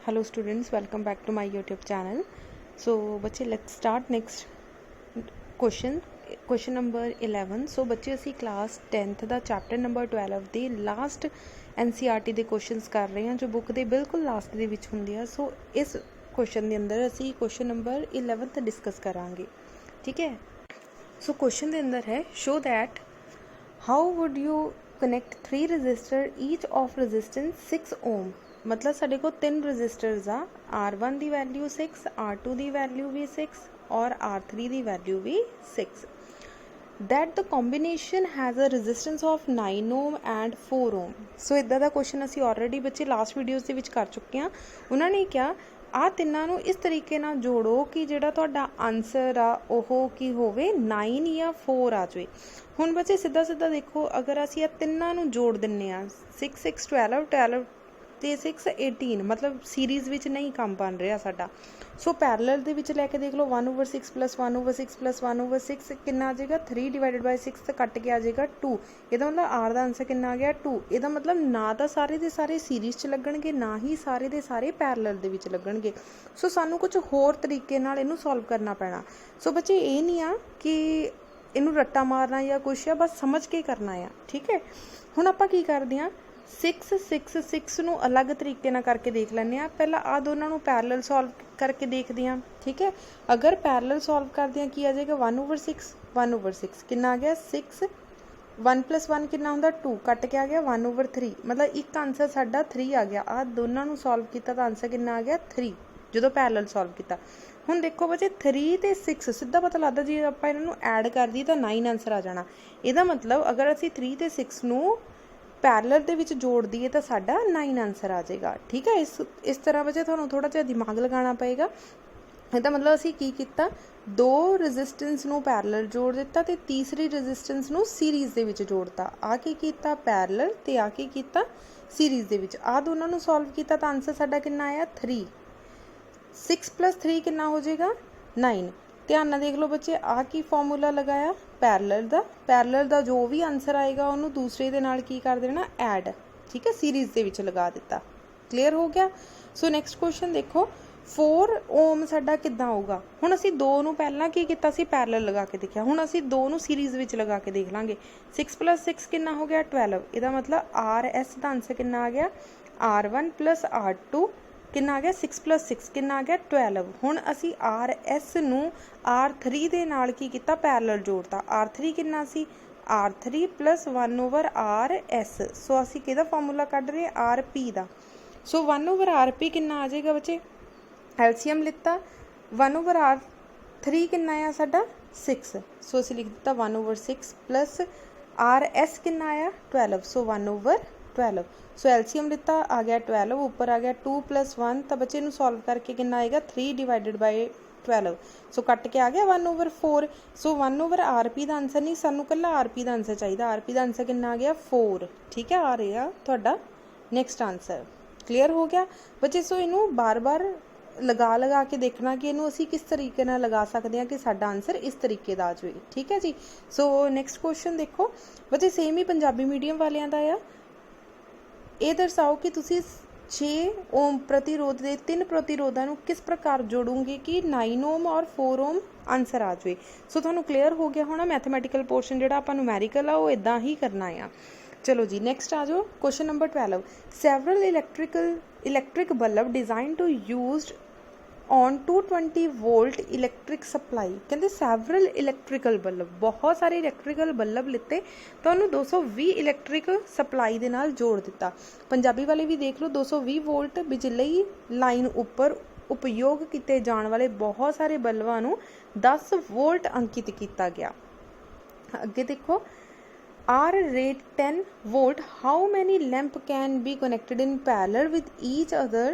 Hello students, welcome back to my YouTube channel. So बच्चे let's start next question number 11. So बच्चे ਅਸੀਂ class 10th ਦਾ chapter number 12 ਦੇ last NCERT ਦੇ questions ਕਰ ਰਹੇ ਹਾਂ ਜੋ ਬੁੱਕ ਦੇ ਬਿਲਕੁਲ ਲਾਸਟ ਦੇ ਵਿੱਚ ਹੁੰਦੇ ਆ। ਸੋ ਇਸ ਕੁਐਸਚਨ ਦੇ ਅੰਦਰ ਅਸੀਂ ਕੁਐਸਚਨ ਨੰਬਰ 11th ਡਿਸਕਸ ਕਰਾਂਗੇ, ਠੀਕ ਹੈ। ਸੋ ਕੁਐਸਚਨ ਦੇ ਅੰਦਰ ਹੈ show that how would you connect 3 resistor each of resistance 6 ohm। मतलब साढ़े को 3 रजिस्टर्स आ, R1 की वैल्यू 6, R2 की वैल्यू भी 6 और R3 की वैल्यू भी 6। That the combination has a resistance of 9 ohm and 4 ओम। सो इदा का क्वेश्चन असी ऑलरेडी बच्चे लास्ट वीडियोज़ के कर चुके हैं। उन्होंने क्या आ तिन्नों इस तरीके नाल जोड़ो कि जिहड़ा तुहाडा आंसर आ ओह की होवे 9 या 4 आ जाए। हुण बच्चे सीधा सीधा देखो, अगर असी आ तिन्नों जोड़ दिंने आ 6 6 12 12 ਤੇ 6 18 मतलब सीरीज़ विच नहीं काम बन रहा साडा। सो पैरलल दे विच लैके देख लो 1/6 + 1/6 + 1/6 कितना आ जाएगा 3 / 6 तो कट के आ जाएगा 2। ਇਹਦਾ मतलब आर का आंसर कितना आ गया 2। ਇਹਦਾ मतलब ना तो सारे दे सारे सीरीज़ च लगणगे ना ही सारे दे सारे पैरलल दे विच लगणगे। सो सानू कुछ होर तरीके नाल इहनूं सॉल्व करना पैना। सो बच्चे ये नहीं आ कि इहनूं रट्टा मारना या कुछ आ, बस समझ के करना आ, ठीक है। हुण आपां की करदे आ 6 6 6 ਨੂੰ अलग तरीके ਨਾਲ करके देख ਲੈਂਦੇ ਆ। ਪਹਿਲਾਂ ਆ ਦੋਨਾਂ ਨੂੰ पैरलल सॉल्व करके देखते हैं, ठीक है। अगर पैरलल सॉल्व करते हैं की आ जाएगा 1/6 1/6 कितना आ गया 6 1 + 1 कितना होंदा 2 कट के आ गया 1/3 मतलब एक आंसर साडा 3 आ गया। आ दोनों ਨੂੰ सॉल्व किया तो आंसर कितना आ गया 3 जो पैरलल सॉल्व किया। ਹੁਣ देखो बच्चे 3 ਤੇ 6 सीधा पता लगता जे ਆਪਾਂ ਇਹਨਾਂ ਨੂੰ ਐਡ कर दी तो 9 आंसर आ जाना। ਇਹਦਾ मतलब अगर ਅਸੀਂ 3 ਤੇ 6 ਨੂੰ पैरलल ਦੇ ਵਿੱਚ जोड़ दिए तो साडा 9 आंसर आ जाएगा, ठीक है। इस तरह बच्चे ਤੁਹਾਨੂੰ थोड़ा जिहा दिमाग लगाना पएगा। ਇਹਦਾ मतलब ਅਸੀਂ ਕੀ ਕੀਤਾ, 2 ਰੈਜ਼ਿਸਟੈਂਸ ਨੂੰ पैरलल जोड़ दिता ਤੇ तीसरी ਰੈਜ਼ਿਸਟੈਂਸ ਨੂੰ सीरीज़ ਦੇ ਵਿੱਚ जोड़ता। ਆ ਕੀ ਕੀਤਾ पैरलल ਤੇ ਆ ਕੀ ਕੀਤਾ सीरीज़ ਦੇ ਵਿੱਚ। ਆ ਦੋਨਾਂ ਨੂੰ सॉल्व ਕੀਤਾ ਤਾਂ आंसर ਸਾਡਾ ਕਿੰਨਾ आया 3। 6 + 3 कितना हो जाएगा 9। ध्यान नाल देख लो बच्चे, आ की फॉर्मूला लगाया पैरलल का जो भी आंसर आएगा उन्होंने दूसरे दे नाल की कर देना ऐड, ठीक है, सीरीज़ दे विच लगा दिता। क्लीयर हो गया। सो नैक्सट क्वेश्चन देखो 4 ओम साडा किद्दां आऊगा। हुण असीं 2 नूं पहलां की कीता सी पैरलल लगा के देखिया, हुण असीं 2 नूं सीरीज़ विच लगा के देख लांगे। 6 + 6 कितना हो गया 12। इहदा मतलब RS दा आंसर कितना आ गया R1 + R2 कितना आ गया 6 + 6 कितना आ गया 12। हुण असी RS नूं R3 दे नाल की कीता पैरलल जोड़ता। R3 कितना सी R3 + 1/RS। सो असी किहदा फार्मूला कढ रहे RP दा। सो 1/RP कितना आ जाएगा बच्चे, एलसीएम लिता 1/R3 कितना आया साडा 6। सो असी लिख दिता 1/6 प्लस RS कितना आया 12। सो 1/12। सो एलसीएम लिता आ गया 12, ऊपर आ गया 2 + 1 तो बच्चे नूं सॉल्व करके कितना आएगा 3 / 12। सो कट के आ गया 1/4। सो 1/RP का आंसर नहीं, सानू कल्ला RP का आंसर चाहिए। RP का आंसर कितना आ गया 4, ठीक है। आ रहा तुहाडा नैक्सट आंसर। क्लीयर हो गया बच्चे। सो इनू बार बार लगा के देखना कि इनू असी किस तरीके नाल लगा सकते हैं कि साडा आंसर इस तरीके का आ जाए, ठीक है जी। सो नैक्सट क्वेश्चन देखो बच्चे, सेम ही पंजाबी मीडियम वालियां दा आ। ये दर्शाओ कि तुसी 6 ओम प्रतिरोध के 3 प्रतिरोधां नूं किस प्रकार जोड़ोगे कि 9 ओम और 4 ओम आंसर आ जाए। सो तुहानूं क्लीयर हो गया होना मैथमैटिकल पोर्शन जिहड़ा आपां न्यूमैरिकल आ वो इदां ही करना आ। चलो जी नैक्सट आ जाओ question number 12। Several electric bulb design to used on 220 volt electric supply. कहते सैवरल इलैक्ट्रिकल बल्ब, बहुत सारे इलैक्ट्रिकल बल्ब लिते तो उन्होंने 220 इलैक्ट्रिक सप्लाई दे नाल जोड़ दिता। पंजाबी वाले भी देख लो 220 वोल्ट बिजली लाइन उपर उपयोग किए जाने वाले बहुत सारे बल्बां नूं 10 वोल्ट अंकित किया गया। अगे देखो R rate 10 volt, how many lamp can be connected in parallel with each other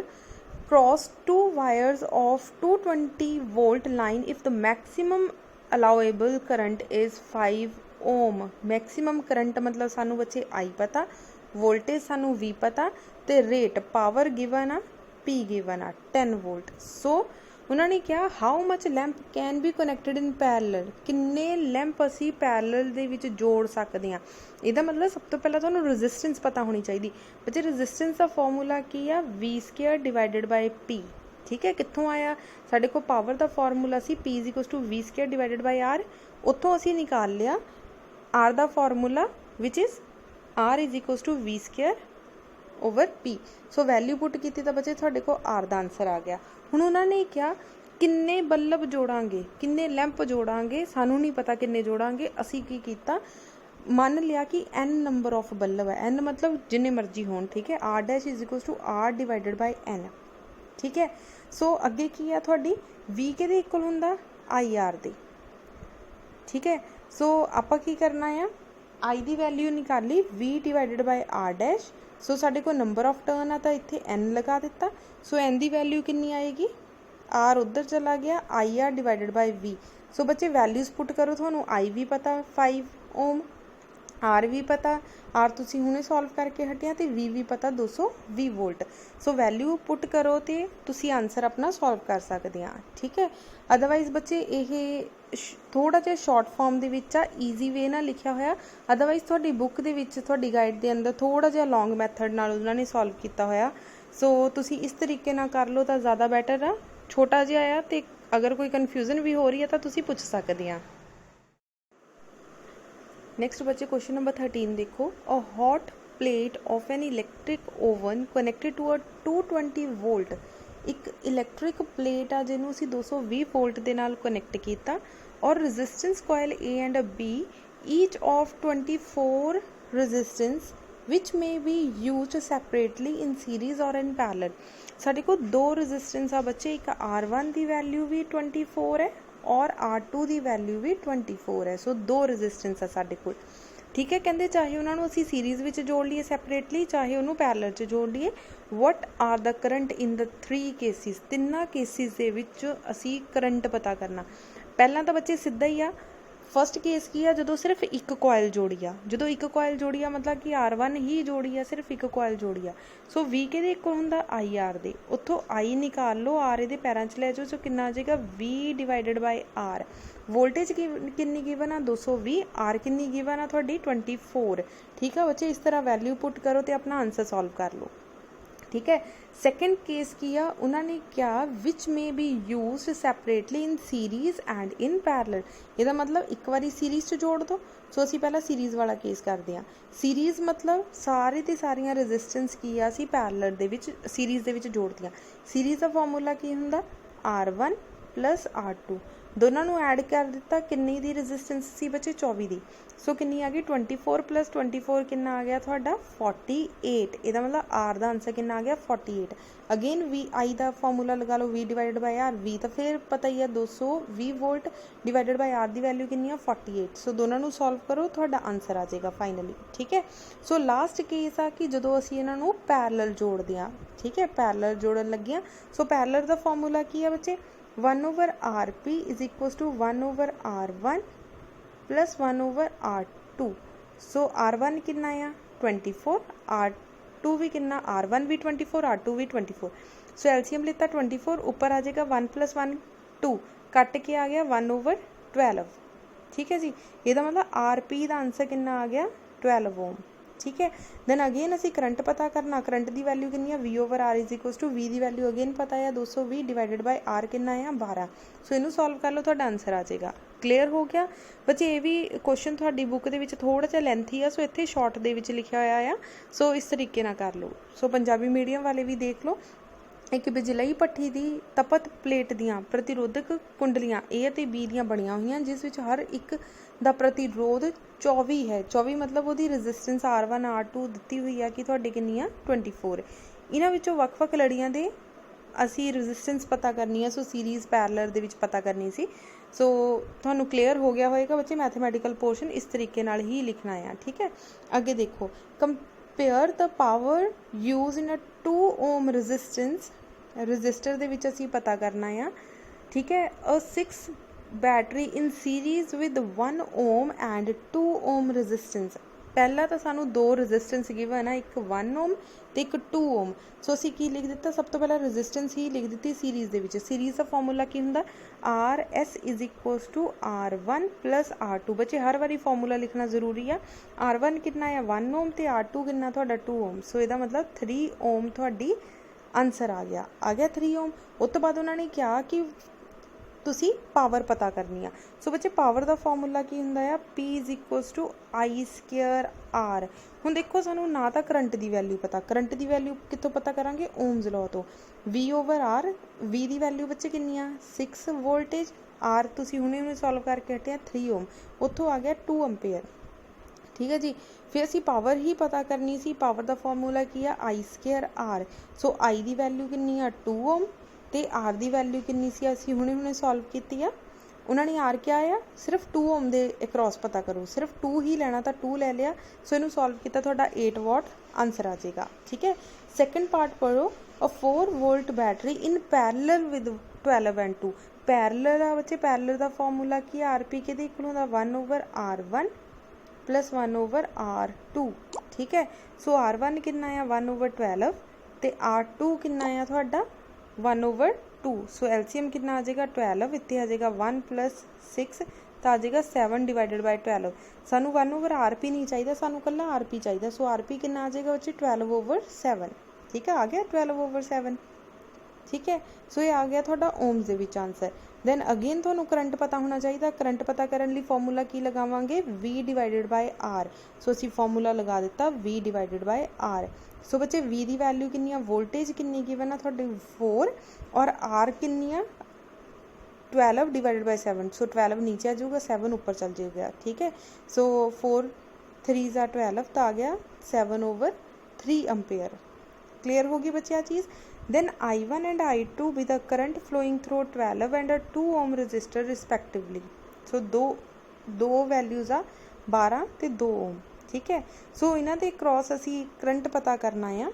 cross 2 wires of 220 volt line if the maximum allowable current is 5 ohm। Maximum current मतलब सानू बच्चे I पता, वोल्टेज सानू V पता ते rate power given आ P given आ 10 volt. सो उन्होंने क्या how much lamp can be connected in parallel, किन्ने लैंप असी पैरलल दे विच जोड़ सकते हैं। ਇਹਦਾ मतलब सब तो पहला ਤੁਹਾਨੂੰ रेजिस्टेंस पता होनी चाहिए। बच्चे रेजिस्टेंस का फॉर्मूला की आ V² डिवाइडेड बाय P। ठीक है, कित्थों आया, साढ़े को पावर का फॉर्मूला सी P = V² divided by R। उत्थों असी निकाल लिया R का formula which is R = V² over P। So value put की तो बच्चे थोड़े को R का आंसर आ गया। हुण उन्होंने क्या किन्ने बल्ब जोड़ांगे, किन्ने लैंप जोड़ांगे, सानू नहीं पता किन्ने जोड़ांगे। असी की कीता, मान लिया कि n नंबर ऑफ बल्ब है, n मतलब जिन्ने मर्जी होण। ठीक है, R' = R divided by n। ठीक है, सो अगे की है थोड़ी V के इक्वल हुंदा IR दे। ठीक है, सो आपां की करना है, I की वैल्यू निकाली V डिवाइडेड बाय R'। सो साढ़े को नंबर ऑफ टर्न आ तो इत्थे n लगा दिता। सो n की वैल्यू कितनी आएगी, R उधर चला गया, IR डिवाइडेड बाय V। सो बच्चे वैल्यूज़ पुट करो, थानू I भी पता 5 ओम, R भी पता, R तुसी हुणे सॉल्व करके हटिया, तो V भी पता 220 वोल्ट। सो वैल्यू पुट करो तो तुसी आंसर अपना सॉल्व कर सकते हैं। ठीक है, अदरवाइज बच्चे ये थोड़ा जिहा शॉर्ट फॉर्म दे विच आ, ईजी वे ना लिखिया होया। अदरवाइज थोड़ी बुक दे विच, थोड़ी गाइड के अंदर थोड़ा जिहा लॉन्ग मैथड नाल उन्होंने सॉल्व किया होया। सो तुसी इस तरीके नाल कर लो तो ज़्यादा बैटर आ। छोटा जिहा आ ते अगर कोई कन्फ्यूजन भी हो रही है तो तुसी पूछ सकते हैं। नेक्स्ट बच्चे क्वेश्चन नंबर 13 देखो, a hot plate of an electric oven connected to a 220 volt. एक इलैक्ट्रिक प्लेट आ जिन्हों असीं 220 वोल्ट के नाल कनैक्ट किया, और resistance coil A and B each of 24 resistance which may be used separately in series और इन पैरेलल। साढ़े को दो रजिस्टेंस आ बच्चे, एक R1 की वैल्यू भी 24 है और R2 की वैल्यू भी 24 है। सो दो रजिस्टेंस है साढ़े को। ठीक है, कहते चाहे उन्होंने असी सीरीज़ में जोड़ लीए सैपरेटली, चाहे उन्होंने पैरेलल च जोड़ लीए। What are the current in the 3 cases, तिना केसिस दे विच असी करंट पता करना। पहला तो बच्चे सीधा ही आ, फस्ट केस की है जो सिर्फ एक कॉयल जोड़ी आ, जो एक कॉयल जोड़ी आ मतलब कि R1 ही जोड़ी आ, सिर्फ एक कॉयल जोड़ी आ। सो V के इक्वल हुंदा IR दे, उत्थों I निकाल लो, R इहदे पैरां च लै जाओ, सो कितना आ जाएगा V divided by R। Voltage कितनी गिवन आ 220, R कितनी गिवन आ थोड़ी 24। ठीक है बच्चे, इस तरह वैल्यू पुट करो तो अपना आंसर सॉल्व कर लो। ठीक है, सेकेंड केस किया उन्होंने क्या, which may be used separately in series and in parallel. ਇਹਦਾ मतलब एक बारी सीरीज च जोड़ दो। सो असी पहला सीरीज वाला केस करते हैं। सीरीज मतलब सारे ते सारियां रजिस्टेंस की असी पैरेलल दे विच सीरीज दे विच जोड़ दियां। सीरीज का फॉर्मूला की हुंदा R1 + R2, दोनों नू ऐड कर दिता, किन्नी दी रजिस्टेंस सी बच्चे 24 दी। सो किन्नी आ गई 24 + 24 कितना आ गया थोड़ा 48। ਇਹਦਾ मतलब R का आंसर कितना आ गया 48। अगेन V I का फॉर्मूला लगा लो, V divided by R। V तो फिर पता ही है 220 वोल्ट डिवाइडेड बाय R की वैल्यू कितनी है 48। सो दोनों नू सॉल्व करो, थोड़ा आंसर आ जाएगा फाइनली। ठीक है, सो लास्ट केस आ कि जो असी इन्हों पैरेलल जोड़ते हैं। ठीक है, पैरेलल जोड़न लगे। सो पैरेलल का फॉर्मूला की है बच्चे 1/RP = 1/R1 + 1/R2। सो R1 कितना आ 24, R2 भी कितना, R1 भी 24, R2 भी 24। सो एलसीएम लेता 24, ऊपर आ जाएगा 1 + 1 2, कट के आ गया 1/12। ठीक है जी, ये मतलब RP का आंसर कितना आ गया 12 ओम। ठीक है, दैन अगेन असी करंट पता करना, करंट की वैल्यू कितनी है V/R = V की वैल्यू अगेन पता है 220 डिवाइडेड बाय R कितना है 12। सो इनू सॉल्व कर लो, थोड़ा आंसर आ जाएगा। क्लीयर हो गया बच्चे, ये भी क्वेश्चन थोड़ी बुक के थोड़ा जिहा लेंथी है, सो इत्थे शॉर्ट दे विच लिखिया होया आ। सो इस तरीके ना कर लो। सो पंजाबी मीडियम वाले भी देख लो। एक बिजलई भट्ठी की तपत प्लेट दियाँ प्रतिरोधक कुंडलियाँ A ਅਤੇ B ਦੀਆਂ ਬਣੀਆਂ ਹੋਈਆਂ, जिस विच हर एक ਦਾ प्रतिरोध 24 है। 24 मतलब ਉਹਦੀ ਰੈਜ਼ਿਸਟੈਂਸ R1 R2 ਦਿੱਤੀ ਹੋਈ ਆ ਕਿ ਤੁਹਾਡੇ ਕਿੰਨੀ ਆ 24। ਇਹਨਾਂ ਵਿੱਚੋਂ ਵੱਖ-ਵੱਖ ਲੜੀਆਂ ਦੇ ਅਸੀਂ ਰੈਜ਼ਿਸਟੈਂਸ ਪਤਾ ਕਰਨੀ ਹੈ। ਸੋ ਸੀਰੀਜ਼ ਪੈਰਲਲ ਦੇ ਵਿੱਚ ਪਤਾ ਕਰਨੀ ਸੀ। ਸੋ ਤੁਹਾਨੂੰ ਕਲੀਅਰ ਹੋ ਗਿਆ ਹੋਏਗਾ ਬੱਚੇ, ਮੈਥਮੈਟੀਕਲ ਪੋਰਸ਼ਨ ਇਸ ਤਰੀਕੇ ਨਾਲ ਹੀ ਲਿਖਣਾ ਆ। ਠੀਕ ਹੈ, ਅੱਗੇ ਦੇਖੋ, compare the power use in a 2 ohm resistance. Register ਦੇ ਵਿੱਚ ਅਸੀਂ ਪਤਾ ਕਰਨਾ ਆ। ठीक है, a 6 battery in series with 1 ohm and 2 ohm resistance। पहला तो सानू दो रजिस्टेंस गिवन है, एक 1 ओम तो एक 2 ओम। सो असी की लिख दिता, सब तो पहला रजिस्टेंस ही लिख दी सीरीज़ दे विच। सीरीज़ का फॉर्मूला की हुंदा RS is equals to R1 plus R2। बच्चे हर बारी फॉर्मूला लिखना जरूरी है। R1 कितना है 1 ओम तो R2 कितना तुहाडा 2 ओम। सो इसदा मतलब 3 ओम तुहाडी आंसर आ गया 3 ओम। उस तो बाद उन्होंने कहा कि तुसी पावर पता करनी आ। सो बच्चे पावर का फॉर्मूला की हुंदा है P is equals to I square R। हुण देखो सानू ना तो करंट की वैल्यू पता, करंट की वैल्यू कितों पता करांगे ओम्स लॉ तो। V ओवर R, V की वैल्यू बच्चे कितनी आ 6 वोल्टेज, R तुसी हुणे सॉल्व करके हटे 3 ओम, उत्थों आ गया 2 एम्पेयर। ठीक है जी। फिर असी पावर ही पता करनी सी, पावर का फॉर्मूला की है I square R। So I की वैल्यू कितनी आ 2 ओम तो R की वैल्यू कितनी सी असी हुणे सॉल्व की है। उन्होंने R क्या आया सिर्फ 2 ओम के अक्रॉस पता करो, सिर्फ 2 ही लेना तो 2 ले लिया। सो इनू सॉल्व किया तुहाडा 8 वाट आंसर आ जाएगा। ठीक है। सैकेंड पार्ट पढ़ो, a 4 volt battery in parallel with 12 and 2। Parallel आ बच्चे, पैरेलल का फॉर्मूला की RP के इक्वल होंदा 1 over R1 plus 1 over R2। ठीक है। सो R1 कितना है 1 ओवर 12 तो R2 कितना है तुहाडा 1 ओवर 2। सो LCM कितना आ जाएगा 12, इतने आ जाएगा 1 प्लस 6 तो आ जाएगा 7 डिवाइडेड बाय 12। सानू 1 ओवर RP नहीं चाहिए, सानू कल्ला RP चाहिए। सो RP कितना आ जाएगा बच्चे 12 ओवर 7। ठीक है, आ गया 12 ओवर 7। ठीक है। सो ये आ गया थोड़ा ओम्स दे विच आंसर। दैन अगेन थोनू करंट पता होना चाहिए। करंट पता करने फॉर्मूला की लगावांगे V divided by R। So असी फॉर्मूला लगा दिता V divided by R। So बच्चे V की वैल्यू कितनी है, वोल्टेज कितनी गिवन है थोड़े 4 और R कितनी है 12 डिवाइडेड बाय 7। सो 12 नीचे आ जाऊगा, 7 ऊपर चल जाएगा। ठीक है। सो 4 3 ज़ा 12 तो आ गया 7 ओवर 3 एम्पेयर। क्लियर होगी बच्चे आ चीज़। then I1 and I2 with the current flowing through 12 and a 2 ohm resistor respectively। so दो वैल्यूज़ आ 12 ते 2 ओम। ठीक है। सो इन्हां दे क्रॉस असी करंट पता करना है।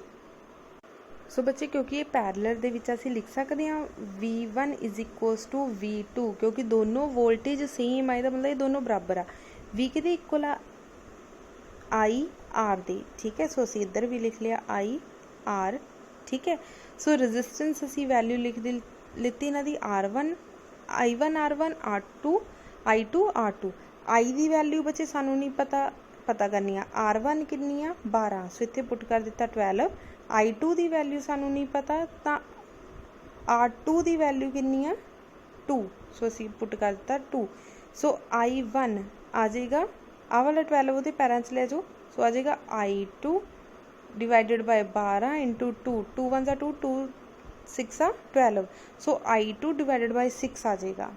सो बच्चे क्योंकि ये पैरेलल दे विच असी लिख सकते हैं V1 is equals to V2, क्योंकि दोनों वोल्टेज सेम आए, मतलब ये दोनों बराबर आ। V के इक्वल आ I R दे। ठीक है। सो असी इधर भी लिख लिया I R। ठीक है। सो रजिस्टेंस असी वैल्यू लिख लिती इन्हां दी R1 I1 R1 R2 I2 R2। I की वैल्यू बच्चे सानू नहीं पता करनी है। R1 कितनी आ 12, सो इत्थे पुट कर दिता 12। I2 की वैल्यू सानू नहीं पता तो R2 की वैल्यू कितनी आ 2, सो असी पुट कर दिता 2। सो I1 आ जाएगा आ वाला 12 वो पैरों च ले जाओ, सो आ जाएगा I2 डिवाइडेड बाय 12 इंटू 2, 2 1 ज़ा 2, 2 6 ज़ा 12। सो I2 डिवाइडेड बाय 6 आ जाएगा।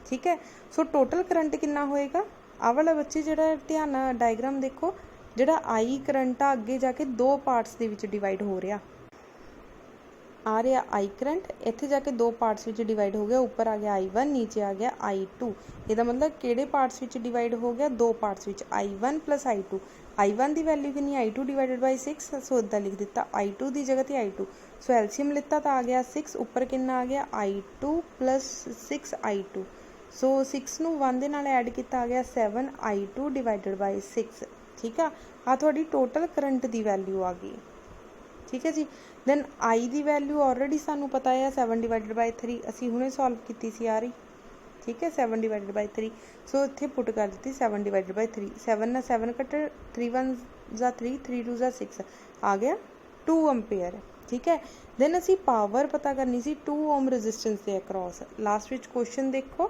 ठीक है। सो टोटल करंट कितना होएगा, आ वाला बच्चे जिहड़ा ध्यान डायग्राम देखो, जिहड़ा I करंट आ अगे जाके दो पार्ट्स दे विच डिवाइड हो रहा आ रहा I करंट, इत्थे जाके दो पार्ट्स विच डिवाइड हो गया। ऊपर आ गया I1, नीचे आ गया I2। इसदा मतलब किहड़े पार्ट्स विच डिवाइड हो गया, दो parts which I1 plus I2। I1 की वैल्यू कितनी I2 डिवाइडेड बाय 6, सो इदा लिख दिता I2 की जगह ते I2। सो एलसीएम लिता तो आ गया 6, ऊपर कितना आ गया I2 प्लस 6 I2। सो 6 नू 1 दे नाल ऐड किया आ गया 7 I2 डिवाइडेड बाय 6। ठीक है। आ थोड़ी टोटल करंट की वैल्यू आ गई। ठीक है जी। दैन I की वैल्यू ऑलरेडी सानू पता है 7 डिवाइडेड बाय 3, असी हुणे सॉल्व की सी आ रही। ठीक है। 7 डिवाइडेड बाय 3, सो इत्थे पुट कर दी 7 डिवाइडेड बाय 3। 7 ना 7 कट, 3 1 ज़ा 3, 3 2 ज़ा 6, आ गया 2 एम्पेयर। ठीक है। दैन असी पावर पता करनी सी 2 ओम रजिस्टेंस के अक्रॉस। लास्ट विच क्वेश्चन देखो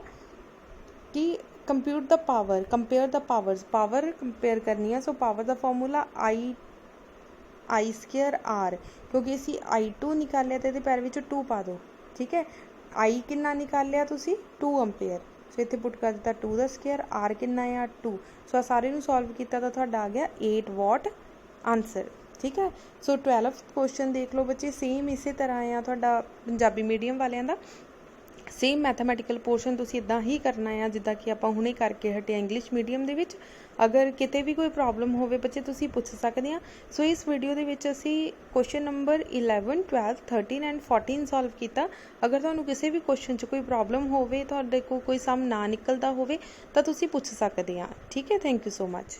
कि compute the power, compare the powers, power compare करनी है। सो पावर का फॉर्मूला I स्केयर R, क्योंकि असी I2 निकालिया तो पैर विच 2 पा दो। ठीक है। I कितना निकालिया तुसी 2 एम्पेयर, सो इत्थे पुट कर दिता 2 दा स्केयर। R कितना है 2, सो सारे नू सॉल्व किया तो तुहाडा आ गया 8 वाट आंसर। ठीक है। सो 12th क्वेश्चन देख लो बच्चे, सेम इसे तरह आ तुहाडा पंजाबी मीडियम वालियां दा। सेम मैथमैटिकल पोर्शन तुसीं इदां ही करना है जिद्दां कि आपां हुणे करके हटे इंग्लिश मीडियम दे विच। अगर किते भी कोई प्रॉब्लम होवे बच्चे तुसीं पुछ सकदे आ। सो इस वीडियो दे विच असीं क्वेश्चन नंबर 11 12 13 एंड 14 सॉल्व कीता। अगर तुहानूं किसी भी क्वेश्चन च कोई प्रॉब्लम होवे, तुहाडे कोल कोई सम ना निकलदा होवे तां तुसीं पुछ सकदे आ। ठीक है। Thank you so much.